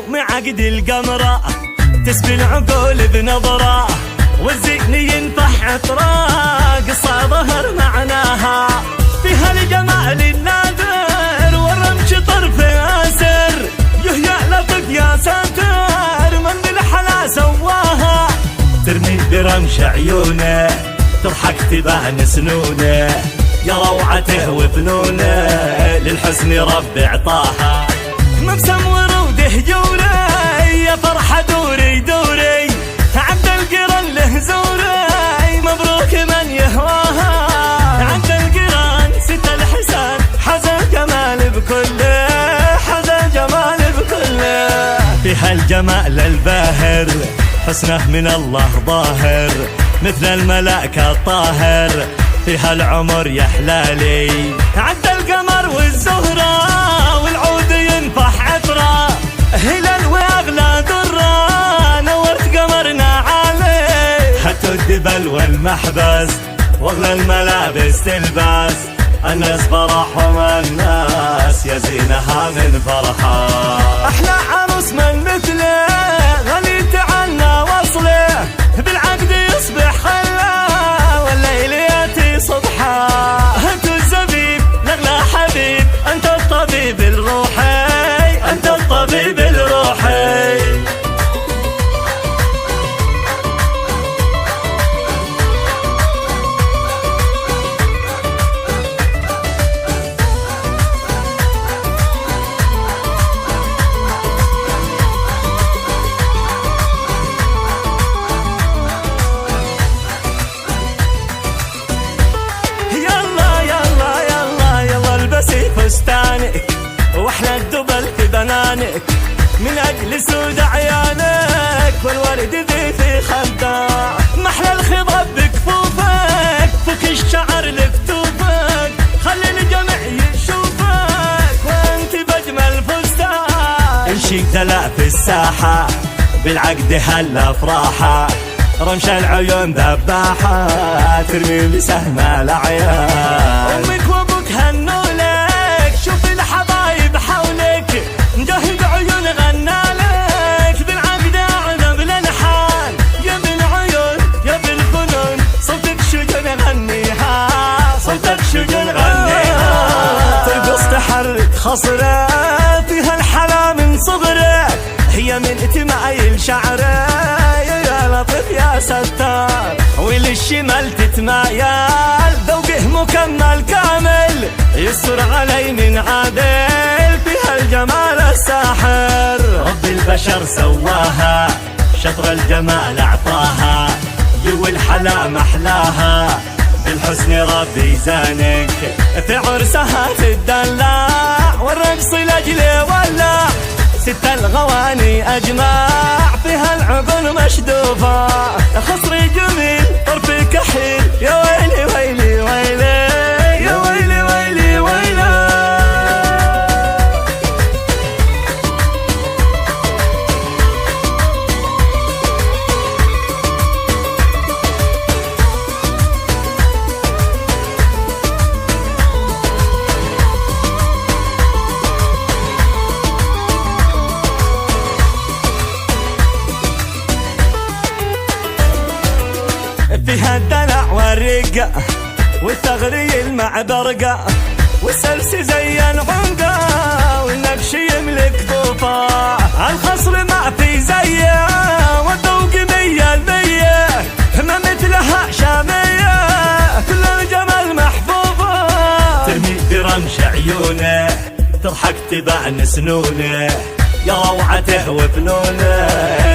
يوم عقد القمرة تسبي العقول بنظرة، والزين ينفح عطرة قصة ظهر معناها فيها الجمال النادر والرمش طرف ياسر يهيأ لطف يا ساتر من بالحلا سواها، ترمي برمش عيونه تضحك تبان سنونه يا روعته وفنونه للحسن رب عطاها، مبسم ورود هجوري يا فرحة دوري دوري عبد القرن له زوري مبروك من يهواها، عبد القرن ست الحسن حزن جمال بكله حزن جمال بكله، فيها الجمال الباهر حسنه من الله ظاهر مثل الملائكة الطاهر، فيها العمر يا حلالي عد القمر والزهرة والعود ينفح عطرة هلال واغلى درة نورت قمرنا عالي، حتى الدبل والمحبس واغلى الملابس تلبس الناس فرحهم الناس يا زينها من فرحة، احلى عروس من مثله غني تعنا وصله بالعقد يصبح خلا والليل ياتي صبحا، انت الزبيب نغلى حبيب انت الطبيب الروحي انت الطبيب الروحي. فستانك واحلى الدبل في بنانك من اجل سود عيانك والورد ذي في خدك محلى الخضاب بكفوفك فك الشعر لكتوفك خلي الجميع يشوفك وانت بجمل فستان امشي دلع في الساحة بالعقد هلا افراحة رمش العيون ذباحة ترمي بسهم العيان، امك وابوك هنولك شوف الحبايب حولك مجهد عيون غنالك بالعقد اعذب الانحان يا بالعيون يا بالفنون صوتك شجن غنيها صوتك شجن غنيها، ترقص تحرك خصره فيها الحلا من صغره هي من تمايل شعره يا لطيف يا ستار وللشمال تتمايل ذوقه مكمل كامل يسر علي من عادل فيها الجمال الساحر رب البشر سواها شطر الجمال اعطاها يو الحلا محلاها بالحسن ربي زانك في عرسها تدلع والرقص لاجلي ولع ست الغواني اجمع فيها العقول مشدوفة خصري جميل طرفي كحيل يا ويلي ويلي ويلي يا ويلي ويلي ويلي. فيها الدلع والرقة والتغريل مع برقة والسلس زي العنقة والنقش يملك ضوفة الخصر ما في زيه والذوق 100% ما مثلها شامية كل الجمال محفوظة ترمي برمش عيونه تضحك تبان سنونه يا روعته وفنونه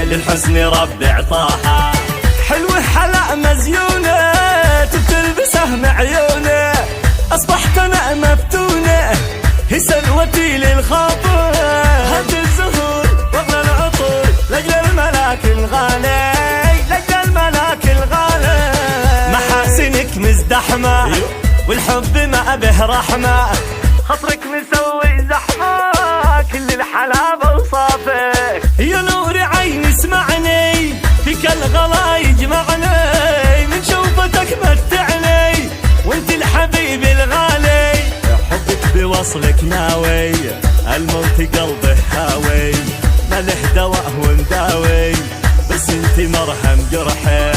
للحسن رب عطاها حلوة حلا مزيونة تلبسه معيونه أصبحت أنا مفتونة هي سلوتي للخاطر هد الزهور واغلى العطور لجل الملاك الغالي لجل الملاك الغالي محاسنك مزدحمة والحب ما به رحمة خطرك مسوي زحمة كل الحلاوة وصافك يا نور عيني اسمعني فيك الغلا يجمعني من شوفتك متعني وانت الحبيب الغالي حبك بوصلك ناوي الموت قلبه هاوي ملح مرهم جرحي.